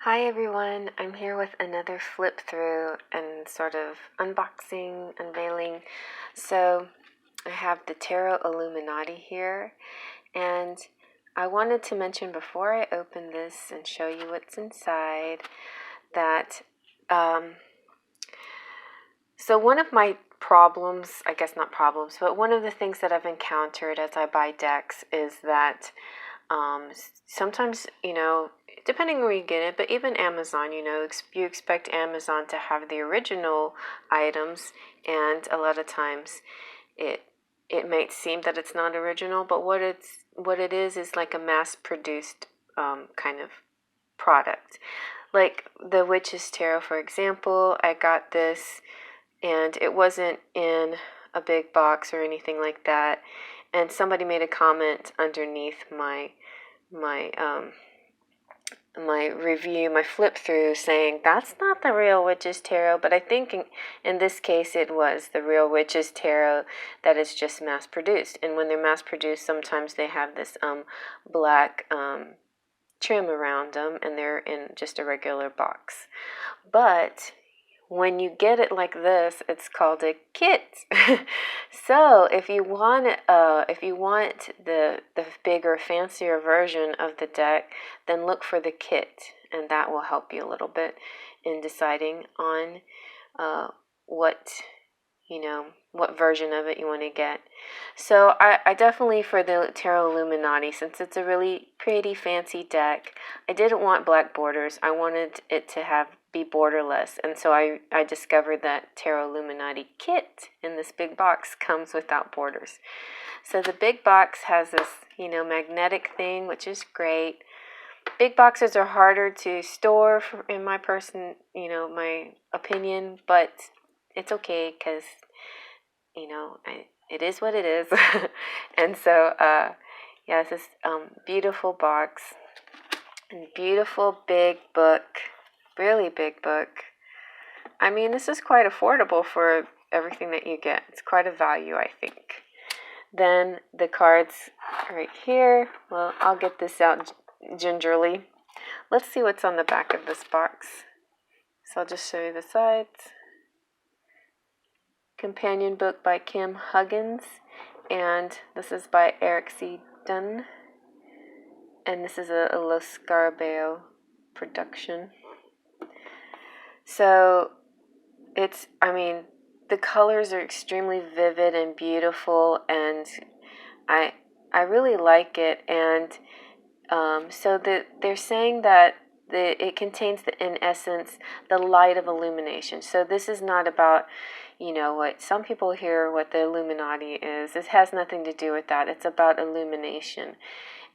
Hi everyone, I'm here with another flip through and sort of unboxing, unveiling. So I have the Tarot Illuminati here, and I wanted to mention before I open this and show you what's inside that so one of my problems, I guess not problems, but one of the things that I've encountered as I buy decks is that sometimes, depending where you get it, but even Amazon, you expect Amazon to have the original items, and a lot of times it might seem that it's not original, but what it is like a mass-produced kind of product. Like the Witch's Tarot, for example, I got this, and it wasn't in a big box or anything like that. And somebody made a comment underneath my review, my flip through, saying that's not the real Witch's Tarot. But I think in this case it was the real Witch's Tarot that is just mass produced. And when they're mass produced, sometimes they have this black trim around them, and they're in just a regular box. But when you get it like this, it's called a kit. So if you want the bigger, fancier version of the deck, then look for the kit, and that will help you a little bit in deciding on what version of it you want to get. So I definitely, for the Tarot Illuminati, since it's a really pretty fancy deck, I didn't want black borders. I wanted it to be borderless, and so I discovered that Tarot Illuminati kit in this big box comes without borders. So the big box has this magnetic thing, which is great. Big boxes are harder to store, in my my opinion, but it's okay because it is what it is. And so it's this beautiful box and beautiful big book, really big book. I mean, this is quite affordable for everything that you get. It's quite a value, I think. Then the cards right here. Well, I'll get this out gingerly. Let's see what's on the back of this box. So I'll just show you the sides. Companion book by Kim Huggins, and this is by Eric C. Dunn, and this is a Los Scarabeo production. So the colors are extremely vivid and beautiful, and I really like it. And so they're saying that it contains, in essence, the light of illumination. So this is not about, what some people hear what the Illuminati is. This has nothing to do with that. It's about illumination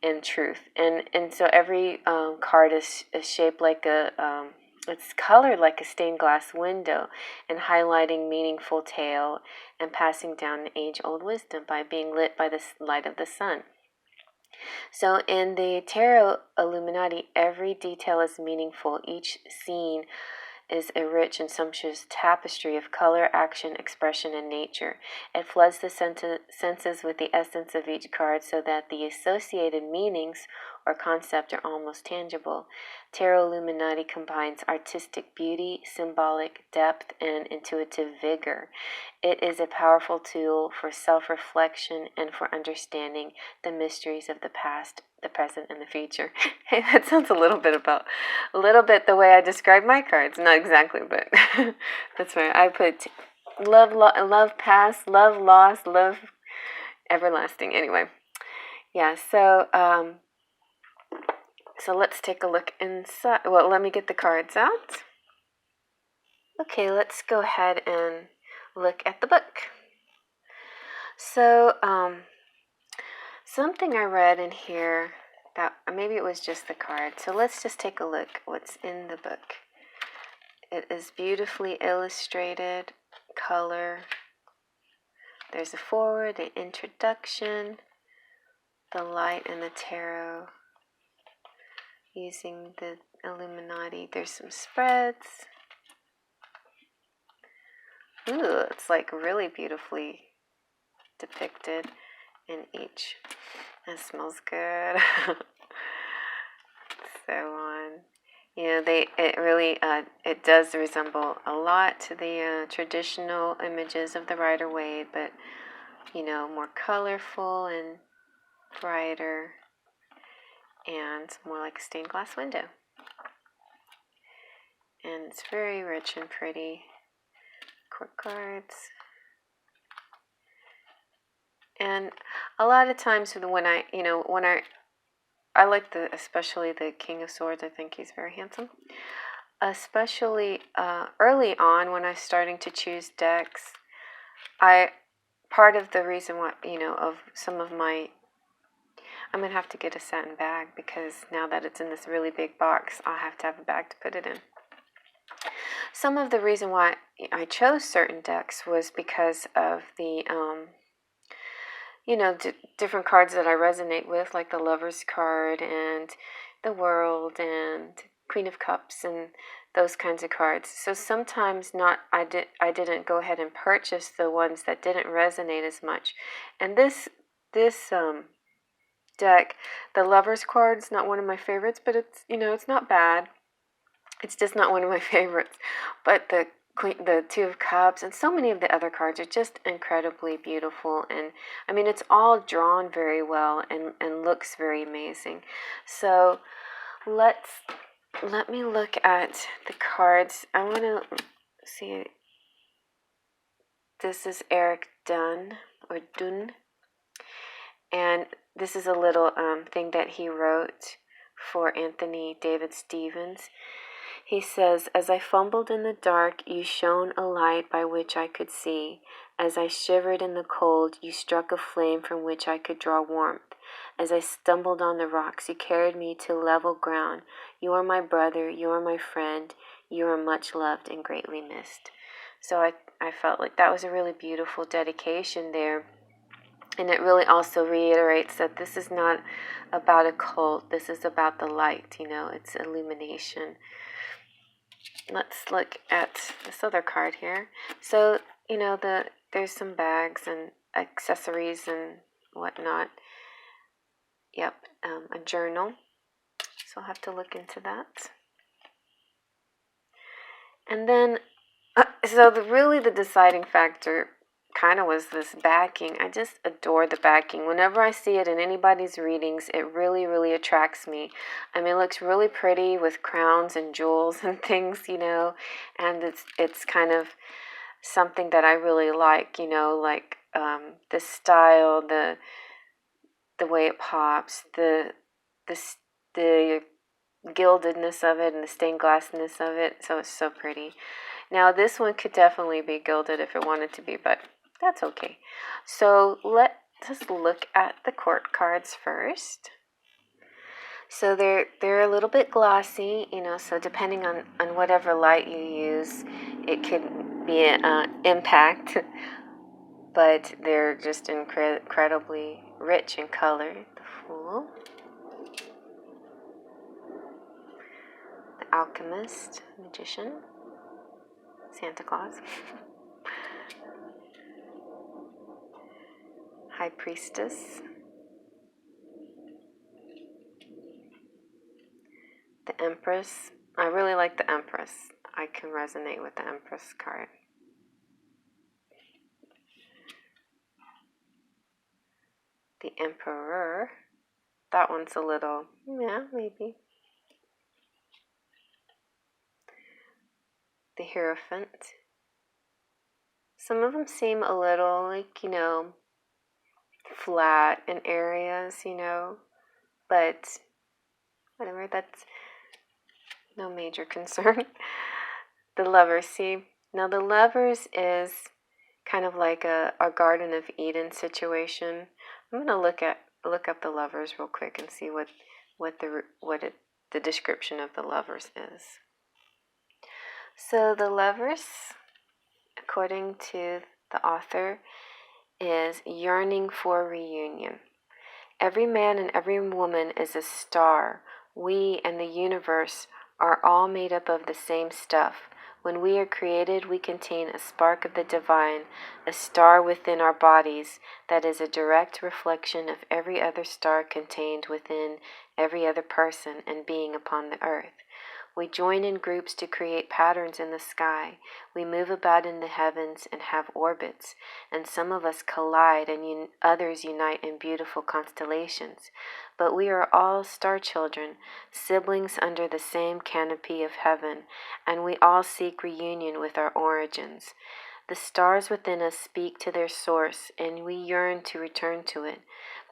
and truth. And so every card is shaped like it's colored like a stained glass window, and highlighting meaningful tale and passing down age-old wisdom by being lit by the light of the sun. So in the Tarot Illuminati, every detail is meaningful. Each scene is a rich and sumptuous tapestry of color, action, expression, and nature. It floods the senses with the essence of each card so that the associated meanings or concept are almost tangible. Tarot Illuminati combines artistic beauty, symbolic depth, and intuitive vigor. It is a powerful tool for self-reflection and for understanding the mysteries of the past, the present, and the future. Hey, that sounds a little bit the way I describe my cards. Not exactly, but that's right. I put love past, love lost, love everlasting. Anyway, yeah. So let's take a look inside. Well, let me get the cards out. Okay, let's go ahead and look at the book. So, something I read in here that maybe it was just the card. So let's just take a look what's in the book. It is beautifully illustrated, color. There's a foreword, the introduction, the light and the tarot, using the Illuminati. There's some spreads. Ooh, it's like really beautifully depicted in each. It smells good. So on. it really it does resemble a lot to the traditional images of the Rider-Waite, but more colorful and brighter, and more like a stained glass window. And it's very rich and pretty. Court cards. And a lot of times when I like especially the King of Swords. I think he's very handsome. Especially early on when I was starting to choose decks, part of the reason why, of some of my, I'm going to have to get a satin bag, because now that it's in this really big box, I'll have to have a bag to put it in. Some of the reason why I chose certain decks was because of the, different cards that I resonate with, like the Lover's card and the World and Queen of Cups and those kinds of cards. So sometimes I didn't go ahead and purchase the ones that didn't resonate as much. And this deck, the Lover's card's not one of my favorites, but it's not bad. It's just not one of my favorites. But the Two of Cups and so many of the other cards are just incredibly beautiful, and I mean it's all drawn very well and looks very amazing. So let me look at the cards. I want to see. This is Eric Dunn, and this is a little thing that he wrote for Anthony David Stevens. He says, "As I fumbled in the dark, you shone a light by which I could see. As I shivered in the cold, you struck a flame from which I could draw warmth. As I stumbled on the rocks, you carried me to level ground. You are my brother, you are my friend, you are much loved and greatly missed." So I felt like that was a really beautiful dedication there. And it really also reiterates that this is not about a cult. This is about the light, it's illumination. Let's look at this other card here. So, there's some bags and accessories and whatnot. Yep, a journal. So I'll have to look into that. And then, so the deciding factor kind of was this backing. I just adore the backing. Whenever I see it in anybody's readings, it really, really attracts me. I mean, it looks really pretty with crowns and jewels and things, and it's kind of something that I really like, like the style, the way it pops, the gildedness of it and the stained glassness of it. So it's so pretty. Now this one could definitely be gilded if it wanted to be, but that's okay. So let's just look at the court cards first. So they're a little bit glossy, so depending on whatever light you use, it could be an impact. But they're just incredibly rich in color. The Fool, the Alchemist, Magician, Santa Claus, High Priestess, the Empress. I really like the Empress. I can resonate with the Empress card. The Emperor. That one's a little, maybe. The Hierophant. Some of them seem a little like, flat in areas, but whatever, that's no major concern. The Lovers. See, now the Lovers is kind of like a Garden of Eden situation. I'm gonna look up the Lovers real quick and see what the description of the Lovers is. So the Lovers, according to the author, is yearning for reunion. Every man and every woman is a star. We and the universe are all made up of the same stuff. When we are created, we contain a spark of the divine, a star within our bodies that is a direct reflection of every other star contained within every other person and being upon the earth. We join in groups to create patterns in the sky. We move about in the heavens and have orbits, and some of us collide and others unite in beautiful constellations. But we are all star children, siblings under the same canopy of heaven, and we all seek reunion with our origins. The stars within us speak to their source, and we yearn to return to it.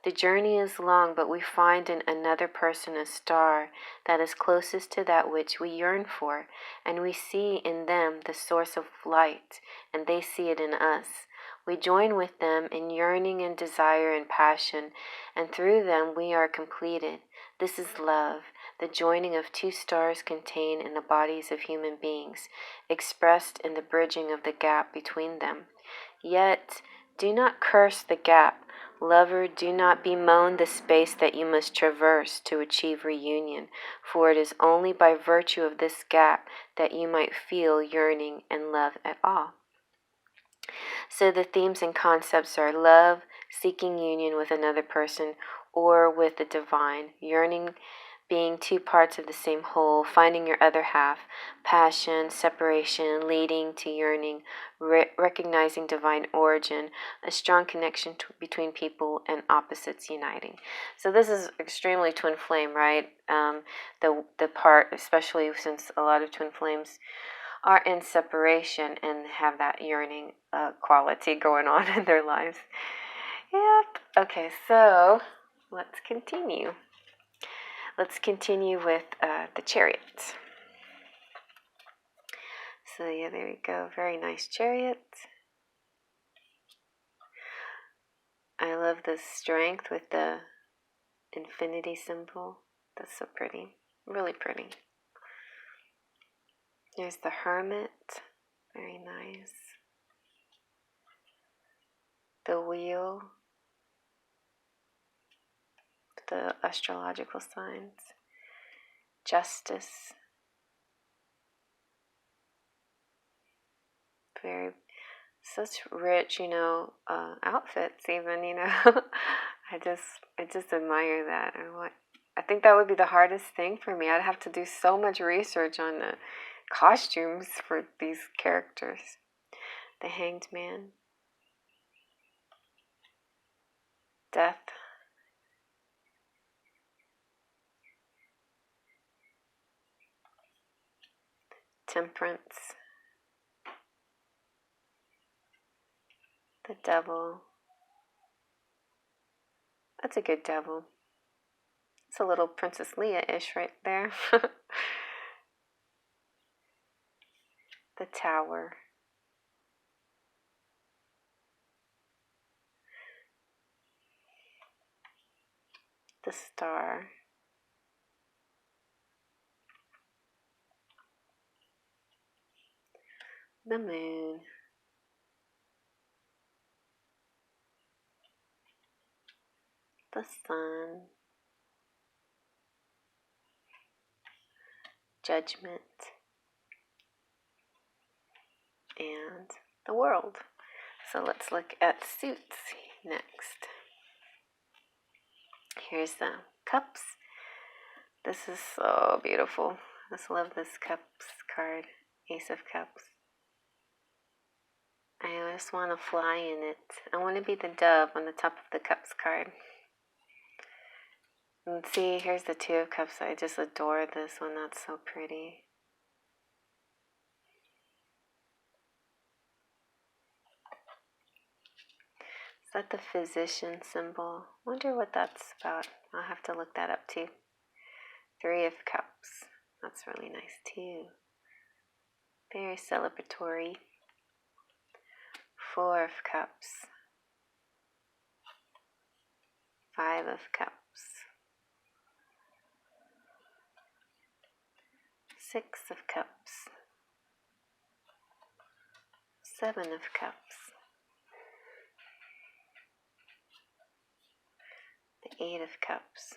The journey is long, but we find in another person a star that is closest to that which we yearn for, and we see in them the source of light, and they see it in us. We join with them in yearning and desire and passion, and through them we are completed. This is love, the joining of two stars contained in the bodies of human beings, expressed in the bridging of the gap between them. Yet, do not curse the gap. Lover, do not bemoan the space that you must traverse to achieve reunion, for it is only by virtue of this gap that you might feel yearning and love at all. So the themes and concepts are love, seeking union with another person or with the divine, yearning, being two parts of the same whole, finding your other half, passion, separation, leading to yearning, recognizing divine origin, a strong connection between people, and opposites uniting. So this is extremely twin flame, right? The part, especially since a lot of twin flames are in separation and have that yearning quality going on in their lives. Yep. Okay, so let's continue. Let's continue with the Chariot. So yeah, there we go. Very nice Chariot. I love the strength with the infinity symbol. That's so pretty. Really pretty. There's the Hermit. Very nice. The Wheel. The astrological signs. Justice. Very, such rich, outfits even, I just admire that. I think that would be the hardest thing for me. I'd have to do so much research on the costumes for these characters. The Hanged Man. Death. Temperance. The Devil. That's a good devil. It's a little Princess Leia-ish right there. The Tower. The Star. The Moon. The Sun. Judgment. And the World. So let's look at suits next. Here's the Cups. This is so beautiful. I just love this Cups card. Ace of Cups. I just want to fly in it. I want to be the dove on the top of the Cups card. And see, here's the Two of Cups. I just adore this one. That's so pretty. Is that the Physician symbol? Wonder what that's about. I'll have to look that up too. Three of Cups. That's really nice too. Very celebratory. Four of Cups. Five of Cups. Six of Cups. Seven of Cups. The Eight of Cups.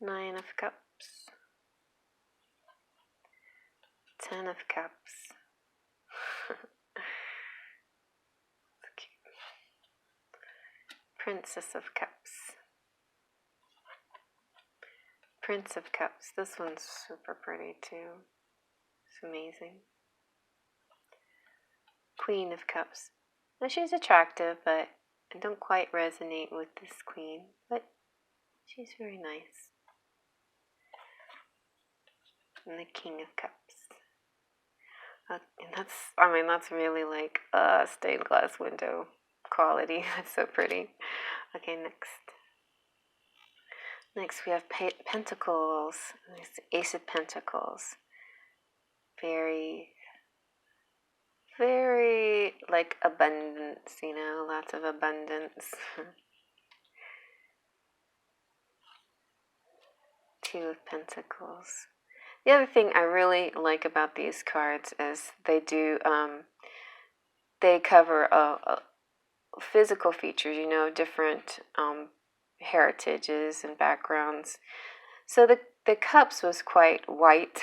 Nine of Cups. 10 of Cups. Princess of Cups. Prince of Cups. This one's super pretty too. It's amazing. Queen of Cups. Now she's attractive, but I don't quite resonate with this queen, but she's very nice. And the King of Cups. And that's really like stained glass window quality. That's so pretty. Okay, next we have Pentacles. It's the Ace of Pentacles. Very, very like abundance, you know, lots of abundance. Two of Pentacles. The other thing I really like about these cards is they cover physical features, you know, different heritages and backgrounds. So the cups was quite white,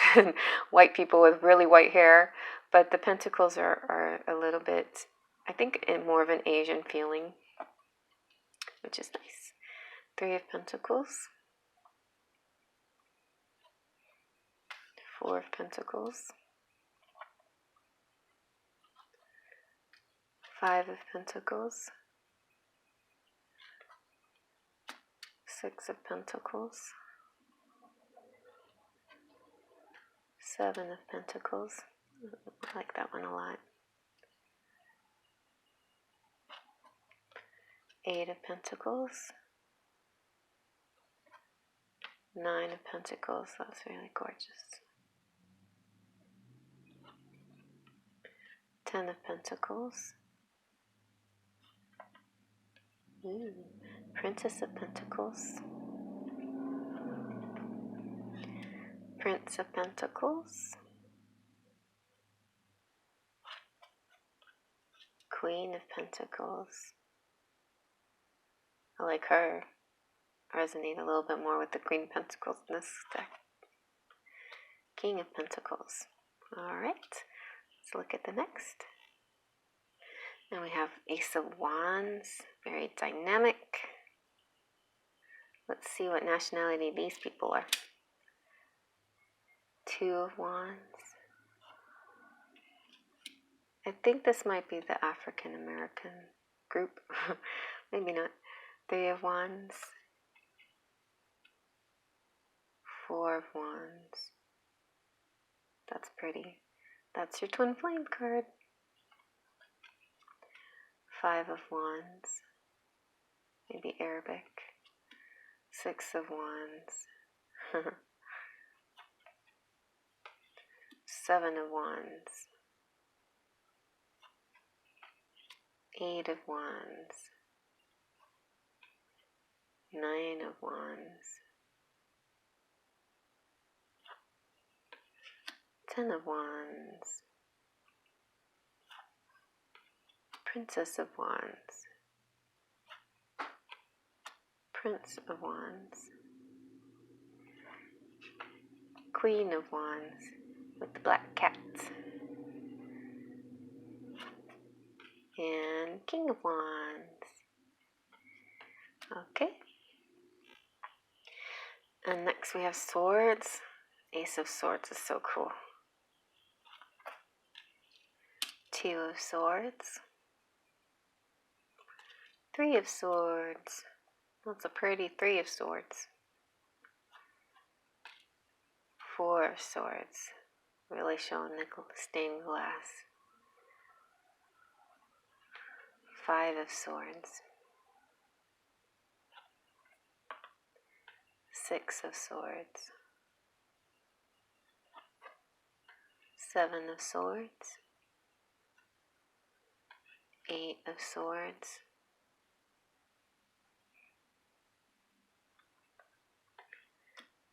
white people with really white hair, but the pentacles are a little bit, I think, more of an Asian feeling, which is nice. Three of Pentacles. Four of Pentacles. Five of Pentacles. Six of Pentacles. Seven of Pentacles. I like that one a lot. Eight of Pentacles. Nine of Pentacles. That's really gorgeous. 10 of Pentacles. Ooh, Princess of Pentacles. Prince of Pentacles. Queen of Pentacles. I like her. I resonate a little bit more with the Queen of Pentacles in this deck. King of Pentacles. Alright, let's look at the next. Then we have Ace of Wands. Very dynamic. Let's see what nationality these people are. Two of Wands. I think this might be the African American group. Maybe not. Three of Wands. Four of Wands. That's pretty. That's your twin flame card. Five of Wands. Maybe Arabic. Six of Wands. Seven of Wands. Eight of Wands. Nine of Wands. 10 of Wands. Princess of Wands. Prince of Wands. Queen of Wands with the black cat. And King of Wands. Okay. And next we have Swords. Ace of Swords is so cool. Two of Swords. Three of Swords. That's a pretty Three of Swords. Four of Swords. Really showing the stained glass. Five of Swords. Six of Swords. Seven of Swords. Eight of Swords.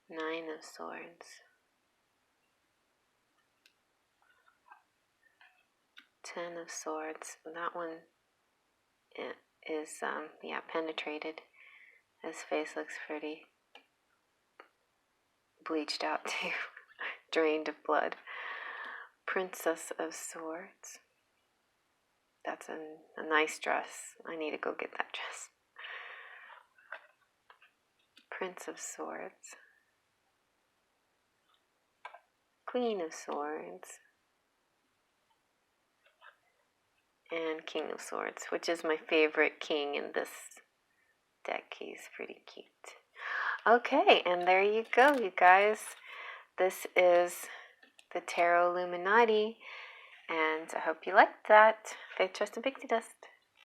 Nine of Swords. 10 of Swords. That one is, penetrated. His face looks pretty bleached out too, drained of blood. Princess of Swords. That's a nice dress. I need to go get that dress. Prince of Swords. Queen of Swords, and King of Swords, which is my favorite king in this deck. He's pretty cute. Okay, and there you go, you guys. This is the Tarot Illuminati, and I hope you liked that. Faith, Trust, and Pixie Dust.